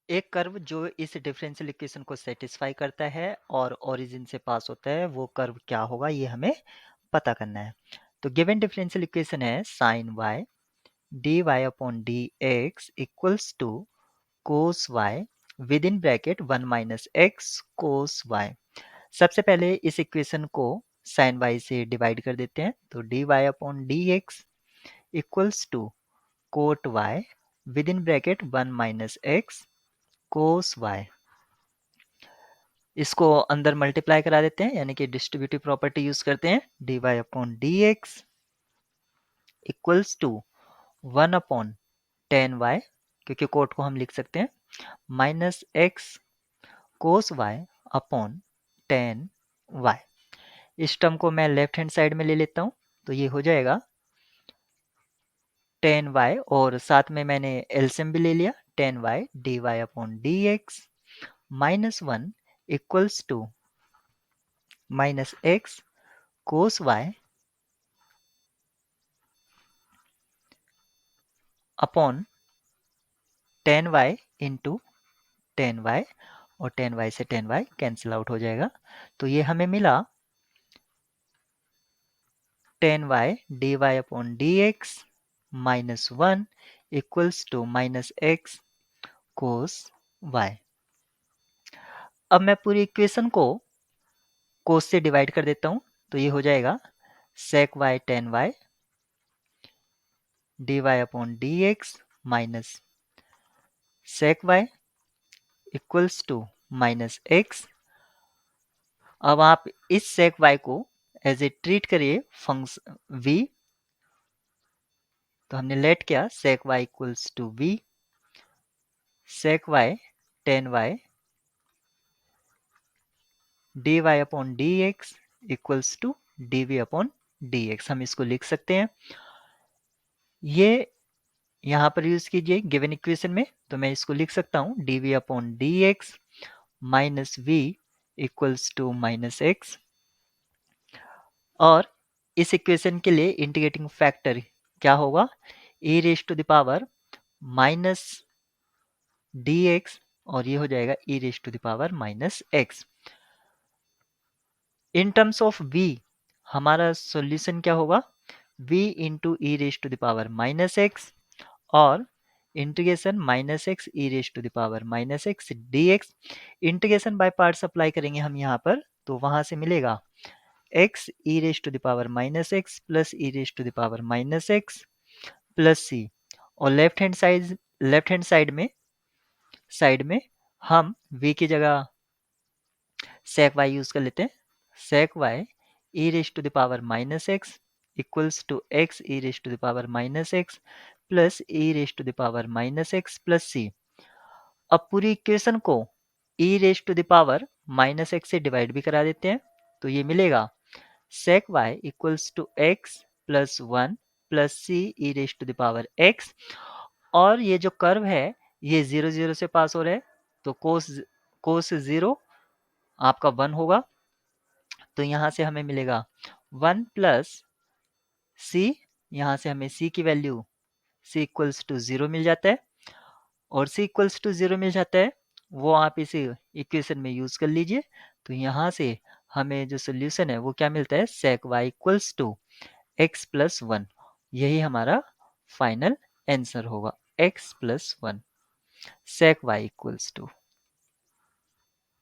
एक कर्व जो इस डिफरेंशियल इक्वेशन को सेटिस्फाई करता है और ओरिजिन से पास होता है, वो कर्व क्या होगा ये हमें पता करना है। तो गिवन डिफरेंशियल इक्वेशन है sin y dy upon dx equals to cos y with in bracket 1 minus x cos y। सबसे पहले इस इक्वेशन को sin y से डिवाइड कर देते हैं, तो dy upon dx equals to cot y with in bracket 1 minus x cos y। इसको अंदर मल्टीप्लाई करा देते हैं, यानी कि डिस्ट्रीब्यूटिव प्रॉपर्टी यूज करते हैं। dy upon dx equals to 1 upon tan y, क्योंकि कोट को हम लिख सकते हैं, minus x cos y upon tan y. इस टर्म को मैं लेफ्ट हैंड साइड में ले लेता हूं, तो ये हो जाएगा टेन वाई, और साथ में मैंने एलसीएम भी ले लिया, tan y d y upon d x minus one equals to minus x cos y upon tan y into tan y, और टेन वाई से टेन वाई कैंसिल आउट हो जाएगा। तो ये हमें मिला tan y d y upon d x minus one equals to minus x cos y. अब मैं पूरी इक्वेशन को कोस से डिवाइड कर देता हूं, तो ये हो जाएगा sec y tan y d y upon d x minus sec y equals to minus x. अब आप इस सेक वाई को एज ए ट्रीट करिए फंक्शन v, तो हमने लेट किया sec y equals to v sec y tan y d y upon d x equals to d v upon d x. हम इसको लिख सकते हैं, ये यहाँ पर यूज कीजिए गिवन इक्वेशन में, तो मैं इसको लिख सकता हूँ d v upon d x minus v equals to minus x. और इस इक्वेशन के लिए इंटीग्रेटिंग फैक्टर क्या होगा, e raise to the power minus D X, और ये हो जाएगा e raise to the power minus X. In terms of v हमारा सॉल्यूशन क्या होगा, v into E raise to the power minus x और integration minus X E raise to the power minus X D X. Integration by parts apply करेंगे हम यहाँ पर, तो वहां से मिलेगा x E raise to the power minus X plus E raise to the power minus X plus C. और left hand side में हम v की जगह sec y यूज कर लेते हैं, sec y e raise to the power minus X equals to x e raise to the power minus X plus e raise to the power minus X plus C. अब पूरी equation को e raise to the power minus X से divide भी करा देते हैं, तो ये मिलेगा sec y equals to x plus one plus C E raise to the power x। और ये जो कर्व है ये जीरो जीरो से पास हो रहा है, तो कोस जीरो आपका वन होगा, तो यहां से हमें मिलेगा वन प्लस सी। यहां से हमें सी की value C equals to zero मिल जाता है, और सी इक्वल्स टू जीरो मिल जाता है वो आप इसे इक्वेशन में यूज कर लीजिए। तो यहाँ से हमें जो सोल्यूशन है वो क्या मिलता है, sec y equals to x plus one. यही हमारा फाइनल आंसर होगा, x plus one sec y equals to